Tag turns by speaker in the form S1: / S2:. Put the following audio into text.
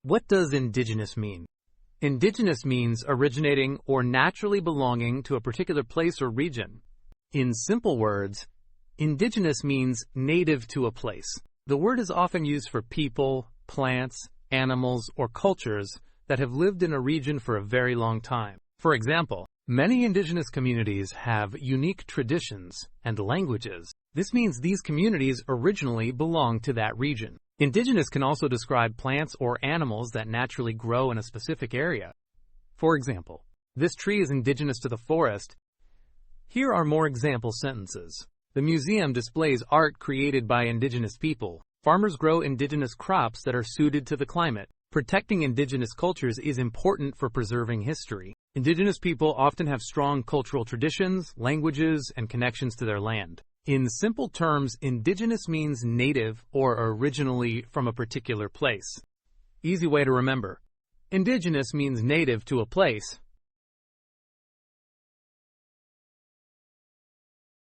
S1: What does indigenous mean? Indigenous means originating or naturally belonging to a particular place or region. In simple words, indigenous means native to a place. The word is often used for people, plants, animals, or cultures that have lived in a region for a very long time. For example, many indigenous communities have unique traditions and languages. This means these communities originally belonged to that region. Indigenous can also describe plants or animals that naturally grow in a specific area. For example, this tree is indigenous to the forest. Here are more example sentences. The museum displays art created by indigenous people. Farmers grow indigenous crops that are suited to the climate. Protecting indigenous cultures is important for preserving history. Indigenous people often have strong cultural traditions, languages, and connections to their land. In simple terms, indigenous means native or originally from a particular place. Easy way to remember. Indigenous means native to a place.